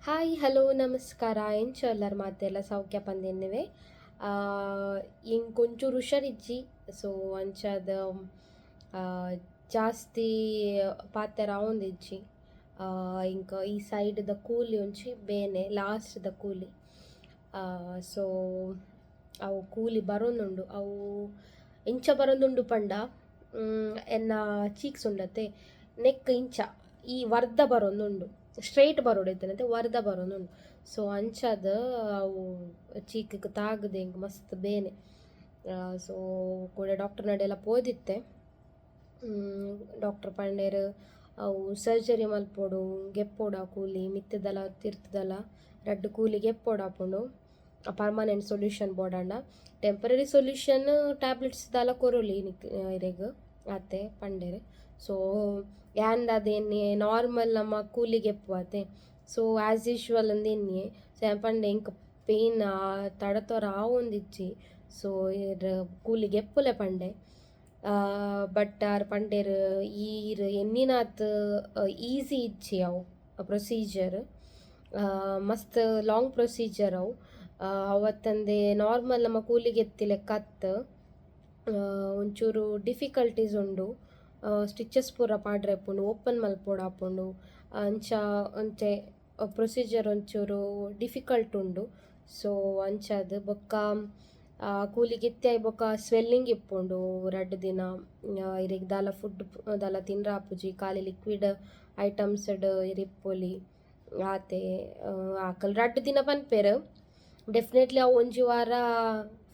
hi hello ನಮಸ್ಕಾರ ಎಂಚಲ್ಲರ್ ಮಾತೆಲ್ಲ ಸೌಖ್ಯ ಪಂದೆನ್ನಿವೆ ಇಂಕೊಂಚೂರು ಹುಷಾರಿಜ್ಜಿ ಸೊ ಅಂಚಾದ ಆ, ಜಾಸ್ತಿ ಪಾತೆರ ಆವೊಂದಿಜ್ಜಿ ಇಂಕ ಈ ಸೈಡ್ ದ ಕೂಲಿ ಒಂಚಿ ಬೇನೆ ಲಾಸ್ಟ್ ದ ಕೂಲಿ ಸೊ ಅವು ಕೂಲಿ ಬರೋಂದುಂಡು ಅವು ಇಂಚ ಬರೋಂದುಂಡು ಪಂಡ ಎನ್ನ ಚೀಕ್ಸ್ ಉಂಡತೆ ನೆಕ್ ಇಂಚ ಈ ವರ್ಧ ಬರೋಂದುಂಡು ಸ್ಟ್ರೈಟ್ ಬರೋಡೈತನಂತೆ ವರ್ಧ ಬರೋಂದುಂಡು ಸೊ ಅಂಚದ ಅವು ಚೀಕ್ಗೆ ತಾಗದೆ ಇಂಕ ಮಸ್ತ್ ಬೇನೆ ಸೊ ಕೂಡ ಡಾಕ್ಟರ್ ನಡೆಲ್ಲ ಪೋದಿತ್ತೆ ಡಾಕ್ಟರ್ ಪಂಡೇರು ಅವು ಸರ್ಜರಿ ಮಲ್ಪೊಡು ಗೆಪ್ಪೊಡು ಆ ಕೂಲಿ ಮಿತ್ತದಲ ತಿರ್ತದಲ ರಡ್ಡು ಕೂಲಿ ಗೆಪ್ಪೊಡು ಆಪುಂಡು ಪರ್ಮನೆಂಟ್ ಸೊಲ್ಯೂಷನ್ ಬೋಡಂಡ ಟೆಂಪರರಿ ಸೊಲ್ಯೂಷನ್ ಟ್ಯಾಬ್ಲೆಟ್ಸ್ ದಾಲ ಕೊರೊಲಿ ಇರೆಗ್ ಆತೆ ಪಂಡೇರು ಸೊ ಯಾಂದ್ ಅದೇನೆ ನಾರ್ಮಲ್ ನಮ್ಮ ಕೂಲಿಗೆ ಎಪ್ಪುವತೆ ಸೊ ಆ್ಯಸ್ ಯೂಶ್ವಲ್ ಅಂದ್ ಎನ್ನಿ ಸೊ ಯಾನ್ ಪಂಡೆ ಇಂಕ ಪೇಯ್ನ್ ತಡತೊರ ಆವೊಂದಿಜ್ಜಿ ಸೊ ಇರ್ ಕೂಲಿಗೆ ಎಪ್ಪುಲೆ ಪಂಡೆ ಬಟ್ ಆರ್ ಪಂಡೇರ್ ಈರ್ ಎನ್ನಿನಾತ್ ಈಸಿ ಇಜ್ಜಿ ಅವು ಪ್ರೊಸೀಜರ್ ಮಸ್ತ್ ಲಾಂಗ್ ಪ್ರೊಸೀಜರ್ ಅವು ಅವತ್ತಂದೆ ನಾರ್ಮಲ್ ನಮ್ಮ ಕೂಲಿಗೆ ಎತ್ತಿಲೆ ಕತ್ ಒಂಚೂರು ಡಿಫಿಕಲ್ಟೀಸ್ ಉಂಡು ಸ್ಟಿಚಸ್ ಪೂರ ಪಾಡ್ರೆಪ್ಪುಂಡು ಓಪನ್ ಮಲ್ಪೊಡು ಆಪುಂಡು ಅಂಚ ಅಂಚೆ ಪ್ರೊಸೀಜರ್ ಒಂಚೂರು ಡಿಫಿಕಲ್ಟ್ ಉಂಡು ಸೊ ಅಂಚದು ಬೊಕ್ಕ ಕೂಲಿಗೆ ಎತ್ತಾಯ್ ಬೊಕ್ಕ ಸ್ವೆಲ್ಲಿಂಗ್ ಇಪ್ಪುಂಡು ರಡ್ಡ್ ದಿನ ಇರೆಗ್ ದಾಲ ಫುಡ್ ದಾಲ ತಿನ್ರ ಆಪುಜಿ ಖಾಲಿ ಲಿಕ್ವಿಡ್ ಐಟಮ್ಸ್ ಇರಿಪ್ಪೊಲಿ ಆತೆ ಆಕಲ್ ರಡ್ಡ್ ದಿನ ಪನ್ಪೆರ್ ಡೆಫಿನೆಟ್ಲಿ ಅವು ಒಂಜಿ ವಾರ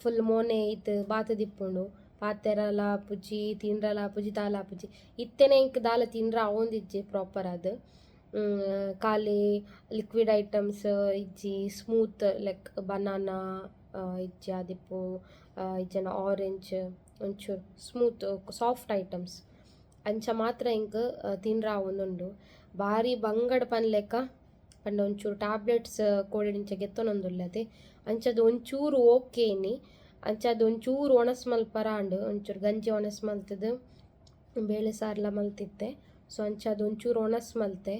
ಫುಲ್ ಮೋನೆ ಇತ್ತು ಬಾತದಿಪ್ಪುಂಡು ಪಾತೆರಲ ಆಪುಜಿ ತಿನ್ರಲ ಆಪುಜಿ ದಾಲ ಆಪುಜಿ ಇತ್ತೆನೆ ಇಂಕ್ ದಾಲ ತಿನ್ರ ಅವೊಂದಿಜ್ಜಿ ಪ್ರಾಪರ್ ಅದು ಖಾಲಿ ಲಿಕ್ವಿಡ್ ಐಟಮ್ಸ್ ಇಜ್ಜಿ ಸ್ಮೂತ್ ಲೈಕ್ ಬನಾನಾ ಇಜ್ಜಿ ಆದಿಪ್ಪು ಇಜ್ಜನ ಆರೆಂಜ್ ಒಂಚೂರು ಸ್ಮೂತ್ ಸಾಫ್ಟ್ ಐಟಮ್ಸ್ ಅಂಚ ಮಾತ್ರ ಇಂಕ್ ತಿನ್ರ ಆವೊಂದುಂಡು ಭಾರಿ ಬಂಗಡ ಪನ್ಲೆಕ್ಕ ಪಂಡ ಒಂಚೂರು ಟ್ಯಾಬ್ಲೆಟ್ಸ್ ಕೋಡಿಂಚ ಗೆತ್ತೊನೊಂದುಲ್ಲದೆ ಅಂಚದು ಒಂಚೂರು ಓಕೆನಿ ಅಂಚದು ಒಂಚೂರು ಒಣಸ್ ಮಲ್ಪರಾಂಡ್ ಒಂಚೂರು ಗಂಜಿ ಒಣಸ್ ಮಲ್ತದು ಬೇಳೆ ಸಾರ್ಲ ಮಲ್ತಿತ್ತೆ ಸೊ ಅಂಚದು ಒಂಚೂರು ಒಣಸ್ ಮಲ್ತೆ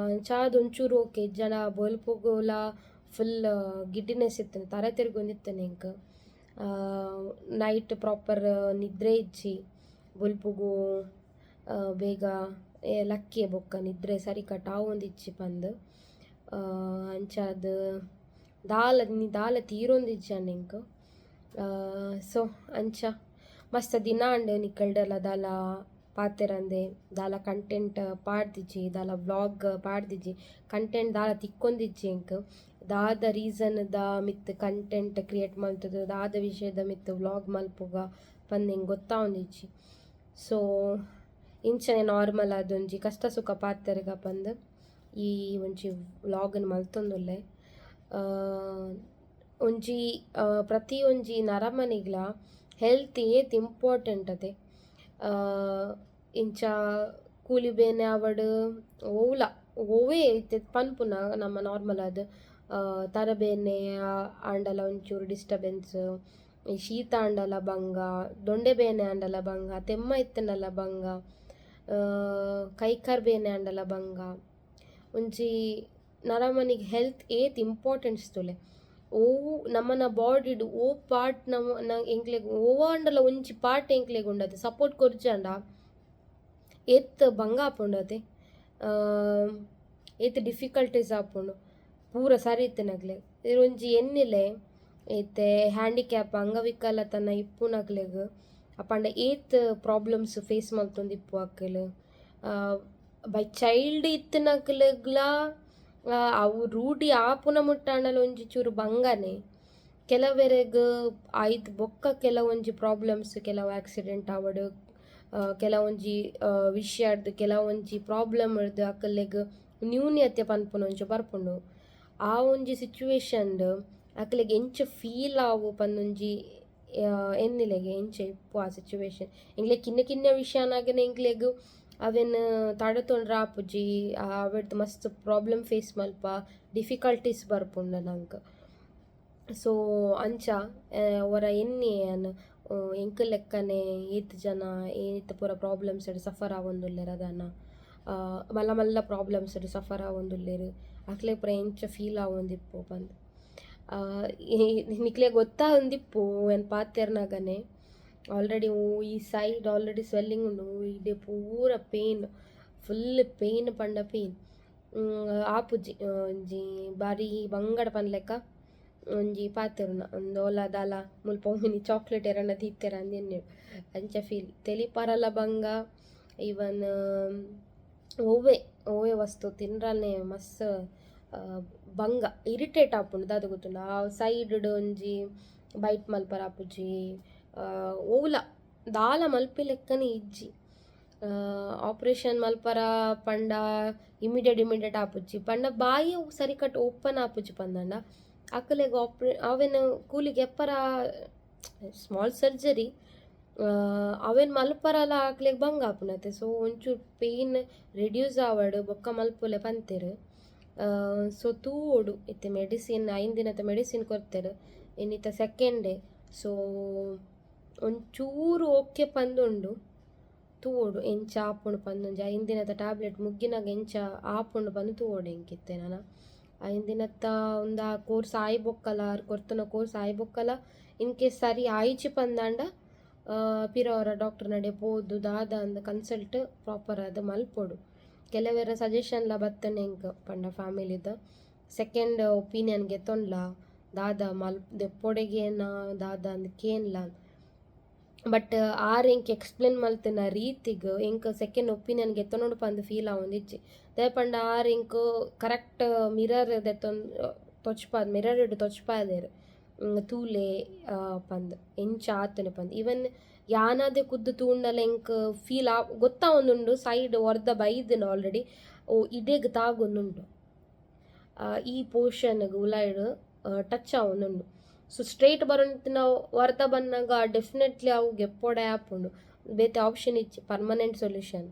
ಅಂಚಾದ ಒಂಚೂರು ಓಕೆ ಜನ ಬೊಲ್ಪುಗೋಲ ಫುಲ್ ಗಿಡ್ಡಿನೆಸ್ ಇತ್ತನೆ ತಲೆ ತಿರ್ಗೊಂದಿತ್ತನೆ ಇಂಕ್ ನೈಟ್ ಪ್ರಾಪರ್ ನಿದ್ರೆ ಇಜ್ಜಿ ಬೊಲ್ಪುಗು ಬೇಗ ಲಕ್ಕಿ ಬೊಕ್ಕ ನಿದ್ರೆ ಸರಿ ಕಟಾವೊಂದಿಜ್ಜಿ ಪಂದ್ ಅಂಚಾದ್ ದಾಲ ತೀರೊಂದಿಜ್ಜಾನ್ ಇಂಕ್ ಸೊ ಅಂಚ ಮಸ್ತ್ ದಿನ ಅಂಡ್ ನಿಕಲ್ಡಲ ದಾಲ ಪಾತೆರಂದೆ ದಾಲ ಕಂಟೆಂಟ್ ಪಾಡ್ದಿಜ್ಜಿ ದಾಲ ವ್ಲಾಗ್ ಪಾಡ್ದಿಜ್ಜಿ ಕಂಟೆಂಟ್ ದಾಲ ತಿಕ್ಕೊಂದಿಜ್ಜಿ ಇಂಕ್ ದಾದ ರೀಸನ್ ಮಿತ್ ಕಂಟೆಂಟ್ ಕ್ರಿಯೇಟ್ ಮಲ್ತುದು ದಾದ ವಿಷಯದ ಮಿತ್ ವ್ಲಾಗ್ ಮಲ್ಪುಗ ಪಂದ್ ಹಿಂಗೆ ಗೊತ್ತಾವೊಂದಿಜ್ಜಿ ಸೊ ಇಂಚನೆ ನಾರ್ಮಲ್ ಆದೊಂಜಿ ಕಷ್ಟ ಸುಖ ಪಾತೆರ್ಗ ಪಂದ್ ಈ ಒಂಜಿ ವ್ಲಾಗನ್ ಮಲ್ತೊಂದುಲ್ಲೆ ಒಂಜಿ ಪ್ರತಿ ಒಂಜಿ ನರಮನಿಗ್ಲ ಹೆಲ್ತ್ ಏತ್ ಇಂಪಾರ್ಟೆಂಟ್ ಅದೆ ಇಂಚ ಕೂಲಿ ಬೇನೆ ಆವಡ್ ಓವ್ಲ ಓವೇ ಇತ್ತೆ ಪನ್ಪುನ ನಮ್ಮ ನಾರ್ಮಲ್ ಅದು ತರಬೇನೆ ಆಂಡಲ ಒಂಚೂರು ಡಿಸ್ಟರ್ಬೆನ್ಸ್ ಈ ಶೀತ ಆಂಡಲ ಬಂಗ ದೊಂಡೆ ಬೇನೆ ಆಂಡಲ ಬಂಗ ತೆಮ್ಮ ಇತ್ತನಲ ಬಂಗ ಕೈಕರ್ ಬೇನೆ ಆಂಡಲ ಬಂಗ ಒಂಜಿ ನರಮನಿಗೆ ಹೆಲ್ತ್ ಏತ್ ಇಂಪಾರ್ಟೆನ್ಸ್ ತುಲೆ ಓವು ನಮ್ಮನ ಬಾಡಿಡ್ ಓ ಪಾರ್ಟ್ ಎಂಕ್ಲೆಗ್ ಓವಾಂಡಲ ಒಂಜಿ ಪಾರ್ಟ್ ಎಂಕ್ಲೆಗ್ ಉಂಡತೆ ಸಪೋರ್ಟ್ ಕೊರ್ಜಂಡ ಏತ್ ಬಂಗ ಆಪುಂಡತೆ ಏತ್ ಡಿಫಿಕಲ್ಟೀಸ್ ಆಪುಂಡು ಪೂರ ಸರಿ ಇತ್ತಿನಗ್ಲೆ ಒಂಜಿ ಎನ್ನಿಲೆ ಏತೆ ಹ್ಯಾಂಡಿಕ್ಯಾಪ್ ಅಂಗವಿಕಲತನ ಇಪ್ಪುನಗ್ಲೆಗ್ ಅಪಂಡ ಏತ್ ಪ್ರಾಬ್ಲಮ್ಸ್ ಫೇಸ್ ಮಲ್ತೊಂದಿಪ್ಪು ಅಕ್ಕಲ್ ಬೈ ಚೈಲ್ಡ್ ಇತ್ತಿನಕ್ಲೆಗ್ಲ ಅವು ರೂಢಿ ಆಪುನ ಮುಟ್ಟಾಂಡಲ ಒಂಜಿ ಚೂರು ಬಂಗನೆ ಕೆಲವೆರೆಗ್ ಆಯ್ತು ಬೊಕ್ಕ ಕೆಲವೊಂಜಿ ಪ್ರಾಬ್ಲಮ್ಸ್ ಕೆಲವು ಆಕ್ಸಿಡೆಂಟ್ ಆವಡ್ ಕೆಲವೊಂಜಿ ವಿಷಯಡ್ ಕೆಲವೊಂಜಿ ಪ್ರಾಬ್ಲಮ್ ಇಡ್ದು ಅಕ್ಕಲೆಗ್ ನ್ಯೂನ್ಯತೆ ಪನ್ಪುನ ಒಂಚ ಬರ್ಪುಂಡು ಆ ಒಂಜಿ ಸಿಚುವೇಶನ್ಡ್ ಅಕ್ಕಲೆಗ್ ಎಂಚ ಫೀಲ್ ಆವು ಪಂದೊಂಜಿ ಎನ್ನಿಲೆಗೆ ಎಂಚ ಇಪ್ಪು ಆ ಸಿಚುವೇಶನ್ ಎಂಗ್ಲೆಗ್ ಕಿನ್ನ ಕಿನ್ನ ವಿಷಯನಾಗನೆ ಎಂಗ್ಲೆಗ್ ಅವೆನ್ ತಡತೊಂಡ್ರ ಆಪುಜಿ ಅವೆಡ್ದು ಮಸ್ತ್ ಪ್ರಾಬ್ಲಮ್ ಫೇಸ್ ಮಲ್ಪ ಡಿಫಿಕಲ್ಟೀಸ್ ಬರ್ಪುಂಡ ನಂಕ್ ಸೊ ಅಂಚ ಅವರ ಎನ್ನಿ ಎಂಕ್ ಲೆಕ್ಕನೆ ಏತ್ ಜನ ಏತ್ ಪೂರ ಪ್ರಾಬ್ಲಮ್ಸ್ ಸಫರ್ ಆವೊಂದುಲ್ಲೆರ್ ಅದನ್ನ ಮಲ್ಲ ಮಲ್ಲ ಪ್ರಾಬ್ಲಮ್ಸ್ ಸಫರ್ ಆವೊಂದುಲ್ಲೆರ್ ಅಕ್ಲೆ ಪೂರ ಎಂಚ ಫೀಲ್ ಆವೊಂದಿಪ್ಪು ಪಂದ್ ನಿಕ್ಲೆ ಗೊತ್ತಾವೊಂದಿಪ್ಪು ಏನು ಪಾತೆರ್ನಾಗನೆ ಆಲ್ರೆಡಿ ಈ ಸೈಡ್ ಆಲ್ರೆಡಿ ಸ್ವೆಲ್ಲಿಂಗ್ ಉಂಡು ಇಡೆ ಪೂರ ಪೇನ್ ಫುಲ್ ಪೇನ್ ಪಂಡ ಪೇನ್ ಆಪುಜಿ ಒಂಜಿ ಬಾರಿ ಬಂಗಡ ಪನ್ಲೆಕ್ಕ ಒಂಜಿ ಪಾತೆರುನ ಒಂದು ಓಲ ದಾಲ ಮುಲ್ಪ ಒಮ್ಮಿನಿ ಚಾಕ್ಲೇಟ್ ಎರನ ದೀತೆರ ಅಂದೆನ್ನೆ ಅಂಚ ಫೀಲ್ ತೆಲಿಪಾರಲ ಬಂಗ ಇವನ್ ಓವೆ ವಸ್ತು ತಿನ್ರಲ್ನೇ ಮಸ್ತ್ ಬಂಗ ಇರಿಟೇಟ್ ಆಪುಂಡು ದಾದ ಗೊತ್ತುಂಡು ಆ ಸೈಡ್ ಒಂಜಿ ಬೈಟ್ ಮಲ್ಪರ ಆಪುಜಿ ಓಲ ದಾಲ ಮಲ್ಪೆ ಲೆಕ್ಕನೆ ಇಜ್ಜಿ ಆಪ್ರೇಷನ್ ಮಲ್ಪರ ಪಂಡ ಇಮಿಡಿಯೇಟ್ ಆಪುಜಿ ಪಂಡ ಬಾಯಿ ಸರಿ ಕಟ್ ಓಪನ್ ಆಪುಜಿ ಪಂದಂಡ ಅಕ್ಕಲೆಗ್ ಅವೆನ್ ಕೂಲಿಗೆ ಎಪ್ಪರ ಸ್ಮಾಲ್ ಸರ್ಜರಿ ಅವೆನ್ ಮಲ್ಪರಲ ಆಕ್ಲೆಗ್ ಬಂಗ ಆಪುನತೆ ಸೊ ಒಂಚೂರು ಪೇನ್ ರೆಡ್ಯೂಸ್ ಆವಡ್ ಬೊಕ್ಕ ಮಲ್ಪೊಲೆ ಪಂತೆರ್ ಸೊ ತೂವೋಡು ಇತ್ತೆ ಮೆಡಿಸಿನ್ 5 ದಿನದ ಮೆಡಿಸಿನ್ ಕೊರ್ತೆರ್ ಇನ್ನಿತ ಸೆಕೆಂಡ್ ಡೇ ಸೊ ಒಂಚೂರು ಓಕೆ ಪಂದುಂಡು ತೂವೋಡು ಎಂಚ ಆಪುಂಡು ಪಂದೊಂಜಿ 5 ದಿನದ ಟ್ಯಾಬ್ಲೆಟ್ ಮುಗ್ಗಿನಾಗ ಎಂಚ ಆಪುಂಡು ಪಂದು ತೂವೋಡು ಎಂಕಿತ್ತೆ ನಾನು 5 ದಿನತ್ತ ಒಂದ ಕೋರ್ಸ್ ಆಯ್ಬೊಕ್ಕಲ ಕೊರ್ತನ ಕೋರ್ಸ್ ಆಯ್ಬೊಕ್ಕಲ ಇನ್ ಕೇಸ್ ಸರಿ ಆಯ್ಚಿ ಪಂದಾಂಡ ಪಿರವರ ಡಾಕ್ಟರ್ ನಡೆ ಪೋದು ದಾದ ಅಂದ ಕನ್ಸಲ್ಟ್ ಪ್ರಾಪರ್ ಆದ ಮಲ್ಪೊಡು ಕೆಲವೆರ ಸಜೆಷನ್ಲ ಬತ್ತನೆ ಎಂಕ್ ಪಂಡ ಫ್ಯಾಮಿಲಿದ ಸೆಕೆಂಡ್ ಒಪಿನಿಯನ್ಗೆ ತೊನ್ಲ ದಾದ ದೆಪ್ಪೊಡೆಗೇನ ದಾದ ಅಂದ್ ಕೇನ್ಲ ಬಟ್ ಆರ್ ಎಂಕ್ ಎಕ್ಸ್ಪ್ಲೇನ್ ಮಲ್ತಿನ ರೀತಿಗ್ ಎಂಕ್ ಸೆಕೆಂಡ್ ಒಪಿನಿಯನ್ಗೆ ಎತ್ತೊಂಡು ಪಂದ್ ಫೀಲ್ ಆವೊಂದಿಜ್ಜಿ ದೇ ಪಂಡ ಆರ್ ಎಂಕ್ ಕರೆಕ್ಟ್ ಮಿರರ್ ದೆತ್ತೊಂದು ತೊಚ್ಪಾದ್ ಮಿರರ್ ಇಡು ತೊಚ್ಪಾದೇರು ತೂಲೆ ಪಂದ್ ಎಂಚ ಆತನೆ ಪಂದ್ ಈವನ್ ಯಾನದೇ ಕುದ್ದು ತೂಂಡಲ ಎಂಕ್ ಫೀಲ್ ಗೊತ್ತಾವೊಂದುಂಡು ಸೈಡ್ ಒರ್ದ ಬೈದಿನ ಆಲ್ರೆಡಿ ಓ ಇಡೆಗ್ ತಾಗೊಂದುಂಡು ಈ ಪೋರ್ಷನ್ಗ್ ಉಲಾಯ್ಡ್ ಟಚ್ ಆವೊಂದುಂಡು ಸೊ ಸ್ಟ್ರೇಟ್ ಬರೋಂತಿನ ವರ್ದ ಬನ್ನಾಗ ಡೆಫಿನೆಟ್ಲಿ ಅವು ಗೆಪ್ಪೊಡೆ ಆಪುಂಡು ಬೇತೆ ಆಪ್ಷನ್ ಇಚ್ಚಿ ಪರ್ಮನೆಂಟ್ ಸೊಲ್ಯೂಷನ್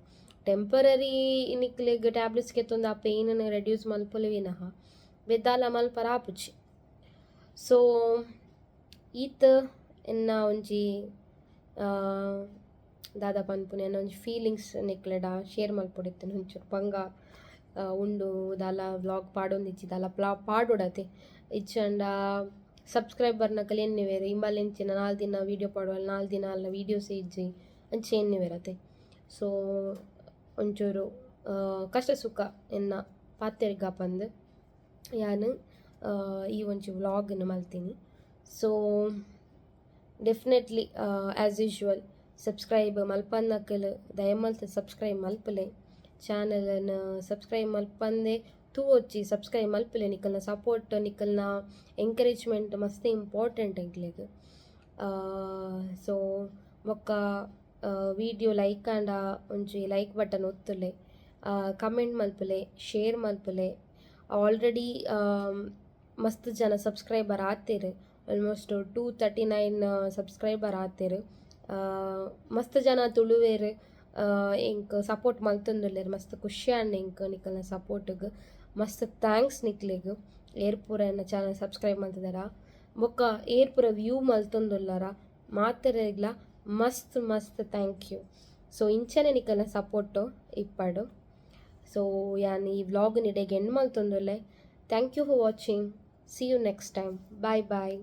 ಟೆಂಪರರಿ ನಿಕ್ಲೆಗ್ ಟ್ಯಾಬ್ಲೆಟ್ಸ್ಗೆ ತೊಂದು ಆ ಪೇಯ್ನ್ ರೆಡ್ಯೂಸ್ ಮಲ್ಪೊಲಿ ವಿನಃ ಬೆದ್ದಾಲ ಮಲ್ಪರ ಆಪುಜಿ ಸೊ ಈತ್ ಎನ್ನ ಒಂಜಿ ದಾದ ಪನ್ಪುನ ಎನ್ನ ಒಂಜಿ ಫೀಲಿಂಗ್ಸ್ ನಿಕ್ಲೆಡ ಶೇರ್ ಮಲ್ಪೊಡಿತ್ತೇನೆ ಒಂಚೂರು ಪಂಗ ಉಂಡು ದಾಲ ವ್ಲಾಗ್ ಪಾಡೊಂದಿಜ್ಜಿ ದಾಲ ಪಾಡೊಡತೆ ಇಚ್ಚಂಡ ಸಬ್ಸ್ಕ್ರೈಬರ್ನ ಕಲಿ ಎನ್ನಿವೇರು ಇಂಬಲ್ ಎಂಚಿನ 4 ದಿನ ವೀಡಿಯೋ ಪಾಡುವಲ್ಲ 4 ದಿನ ಅಲ್ಲ ವೀಡಿಯೋಸ್ ಇಜ್ಜಿ ಅಂಚೆ ಎನ್ನಿವೇರತೆ ಸೊ ಒಂಚೂರು ಕಷ್ಟ ಸುಖ ಎನ್ನ ಪಾತೆರ್ಗ ಪಂದ್ ಯಾನು ಈ ಒಂಚು ವ್ಲಾಗ್ನ ಮಲ್ತೀನಿ so definitely as usual subscribe ಮಲ್ಪನ್ನಕ್ಕಲು ದಯಮಲ್ತ ಸಬ್ಸ್ಕ್ರೈಬ್ ಮಲ್ಪಲೆ ಚಾನಲನ್ನು ಸಬ್ಸ್ಕ್ರೈಬ್ ಮಲ್ಪಂದೆ ತೂವೊಚ್ಚಿ ಸಬ್ಸ್ಕ್ರೈಬ್ ಮಲ್ಪಲೆ ನಿಕಲ್ನ ಸಪೋರ್ಟ್ ನಿಕಲ್ನ ಎಂಕರೇಜ್ಮೆಂಟ್ ಮಸ್ತ್ ಇಂಪಾರ್ಟೆಂಟ್ ಎಂಕ್ಲೆಗ್ ಸೊ ಬೊಕ್ಕ ವಿಡಿಯೋ ಲೈಕ್ ಆಂಡ ಒಂಜಿ ಲೈಕ್ ಬಟನ್ ಒತ್ತುಲೆ ಕಮೆಂಟ್ ಮಲ್ಪಲೆ ಶೇರ್ ಮಲ್ಪಲೆ ಆಲ್ರೆಡಿ ಮಸ್ತ್ ಜನ ಸಬ್ಸ್ಕ್ರೈಬರ್ ಆತೇರು ಆಲ್ಮೋಸ್ಟ್ 239 ಸಬ್ಸ್ಕ್ರೈಬರ್ ಆತೇರು ಮಸ್ತ್ ಜನ ತುಳುವೇರು ಎಂಕ್ ಸಪೋರ್ಟ್ ಮಲ್ತೊಂದುಲ್ಲೆರ್ ಮಸ್ತ್ ಖುಷಿ ಆಂಡ್ ಎಂಕ್ ನಿಕಲ್ನ ಸಪೋರ್ಟ್ಗ್ ಮಸ್ತ್ ಥ್ಯಾಂಕ್ಸ್ ನಿಕ್ಲೆಗ್ ಏರ್ ಪೂರ ಎನ್ನ ಚಾನಲ್ ಸಬ್ಸ್ಕ್ರೈಬ್ ಮಲ್ತಿದಾರ ಬೊಕ್ಕ ಏರ್ ಪೂರ ವ್ಯೂ ಮಲ್ತೊಂದುಲ್ಲರ ಮಾತೆರೆಗ್ಲ ಮಸ್ತ್ ಮಸ್ತ್ ಥ್ಯಾಂಕ್ ಯು ಸೊ ಇಂಚನೆ ನಿಕಲ್ನ ಸಪೋರ್ಟು ಇಪ್ಪಡು ಸೊ ಯಾನ್ ಈ ವ್ಲಾಗ್ ನಿಡೆಗೆ ಎಂಡ್ ಮಲ್ತೊಂದುಲ್ಲೆ thank you for watching see you next time bye bye